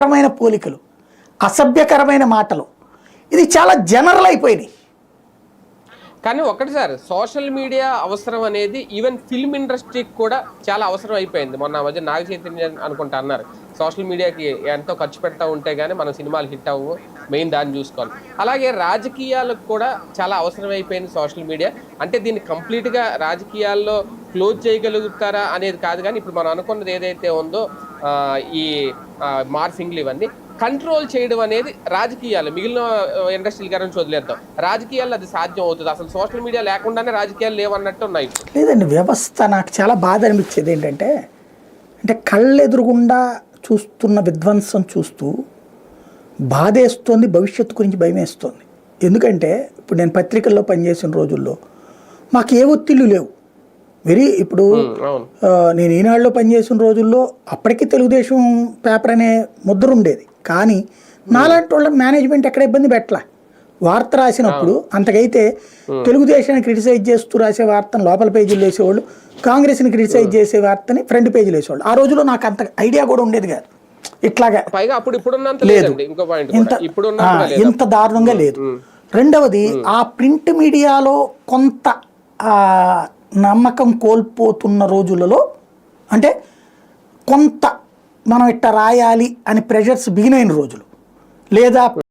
అసభ్యకరమైన పోలికలు, అసభ్యకరమైన మాటలు, ఇది చాలా జనరల్ అయిపోయింది. కానీ ఒకటి సార్, సోషల్ మీడియా అవసరం అనేది ఈవెన్ ఫిల్మ్ ఇండస్ట్రీకి కూడా చాలా అవసరం అయిపోయింది. మొన్న మధ్య నాగ చైతన్య అనుకుంటా అన్నారు, సోషల్ మీడియాకి ఎంతో ఖర్చు పెడతా ఉంటే కానీ మన సినిమాలు హిట్ అవ్వవు, మెయిన్ దాన్ని చూసుకోవాలి. అలాగే రాజకీయాలకు కూడా చాలా అవసరం అయిపోయింది సోషల్ మీడియా. అంటే దీన్ని కంప్లీట్గా రాజకీయాల్లో క్లోజ్ చేయగలుగుతారా అనేది కాదు, కానీ ఇప్పుడు మనం అనుకున్నది ఏదైతే ఉందో ఈ మార్ఫింగ్లు ఇవన్నీ కంట్రోల్ చేయడం అనేది రాజకీయాలు, మిగిలిన ఇండస్ట్రీల గారిని వదిలేద్దాం, రాజకీయాల్లో అది సాధ్యం అవుతుంది. అసలు సోషల్ మీడియా లేకుండానే రాజకీయాలు లేవన్నట్టు ఉన్నాయి. లేదండి, వ్యవస్థ నాకు చాలా బాధ అనిపించేది ఏంటంటే, అంటే కళ్ళెదురుగుండా చూస్తున్న విధ్వంసం చూస్తూ బాధేస్తోంది, భవిష్యత్తు గురించి భయమేస్తోంది. ఎందుకంటే ఇప్పుడు నేను పత్రికల్లో పనిచేసిన రోజుల్లో మాకు ఏ ఒత్తిళ్ళు లేవు. ఇప్పుడు నేను ఈనాడులో పనిచేసిన రోజుల్లో అప్పటికీ తెలుగుదేశం పేపర్ అనే ముద్ర ఉండేది, కానీ నాలాంటి వాళ్ళ మేనేజ్మెంట్ ఎక్కడ ఇబ్బంది పెట్టలా. వార్త రాసినప్పుడు అంతకైతే తెలుగుదేశాన్ని క్రిటిసైజ్ చేస్తూ రాసే వార్తను లోపల పేజీలు వేసేవాళ్ళు, కాంగ్రెస్ని క్రిటిసైజ్ చేసే వార్తని ఫ్రంట్ పేజీలు వేసేవాళ్ళు. ఆ రోజుల్లో నాకు అంత ఐడియా కూడా ఉండేది కాదు, ఇట్లాగా లేదు, ఇంత దారుణంగా లేదు. రెండవది, ఆ ప్రింట్ మీడియాలో కొంత నమ్మకం కోల్పోతున్న రోజులలో, అంటే కొంత మనం ఇట్లా రాయాలి అని ప్రెషర్స్ బిగినైన రోజులు, లేదా